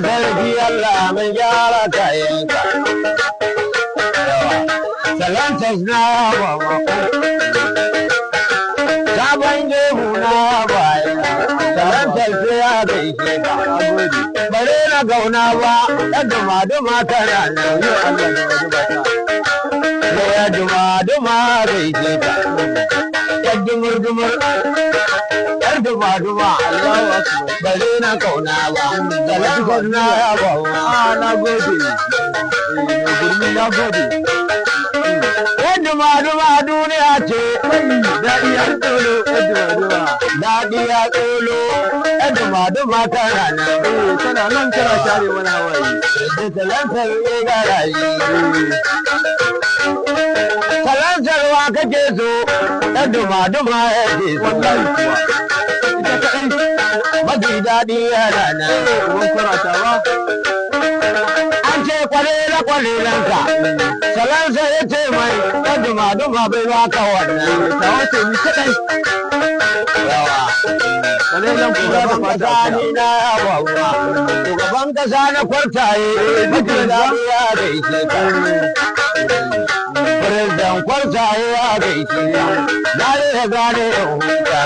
sarki Allah mai gyara kayanka. Salantas na bawa sabon gemu na baya. Salantas sai ya gaishe ka. Bare na gauna ba, ɗan duma-duma tana nan. Ya duma-duma gaishe ka. Ya dumur-dumur. Yar duma-duma, Allahu Akbar. Bare na kauna ba, salantas na bawa. Na gode. Gurmi na gode. Duma-duma duniya ce, daɗi ya tsolo, daɗi ya tsolo, duma-duma tana nan. Tana nan tana share wani hawaye. Da talantar garayi. Talantarwa kake so, duma-duma ya ce so. Wallahi kuwa. Ita kaɗai. Mafi daɗi yana nan. Ruwan kwarata ba. An ce kwalelanka. Salansa ya ce mai ɗan duma-duma bai baka wannan. Ta wace ni kaɗai. Yawa. Kalelan kura da fata ni na yawa ruwa. Shugaban kasa na kwartaye. Mafi daɗi ya gaishe ka. Firistan kwartaye ya gaishe ka. Na ya gane ya huta.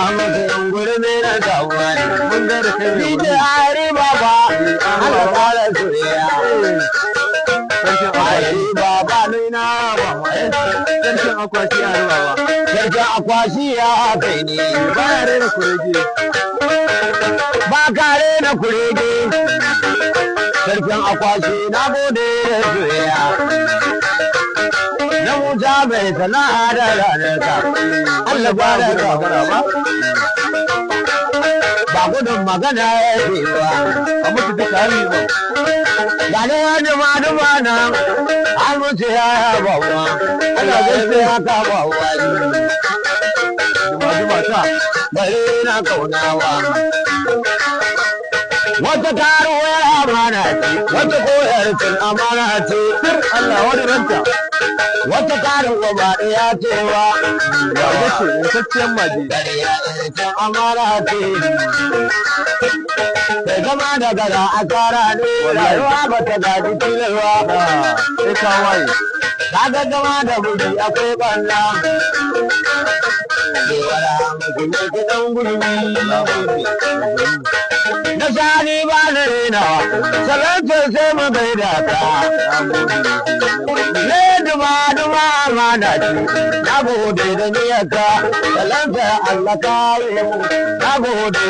Ahmadu Yunguri ne na damuwa ne. Mun ga da kai mai wani. Ni da ari baba. Allah ƙara soyayya. Ai baba ni na baba. Sarkin akwasi a ruwa. Sarkin akwasi ya kai ne. Ba ya rena kurege. Ba ka rena kurege. Sarkin akwasi na gode da soyayya. Na wuta mai sana'a da ranarka. Allah ba da magana ba. Ba gudun magana ya ce ba. A mutu duka hari ba. Ga ne ya duma-duma na an mutu ya yaba wa. Allah zai sai haka ba wa ni. Duma-duma ta. Bare na kaunawa. Wata karuwar amana ce, wata koyar cin amana ce. Allah wani ranta. Wata karuwa ba ya cewa. Ya wace yankacciyar maje. Cin amana ce. Kai zama da gara a tsara ne, rayuwa ba ta gaji tilarwa. Sai ka waye. Ka ga zama da miji akwai ɓanna. Kewara mutum ne kiɗan gurmi. Na sani ba na renawa, salantar sai mu bai da ta. Ne duma-duma amana ce, na gode da niyyarka, salantar Allah kare mu, na gode.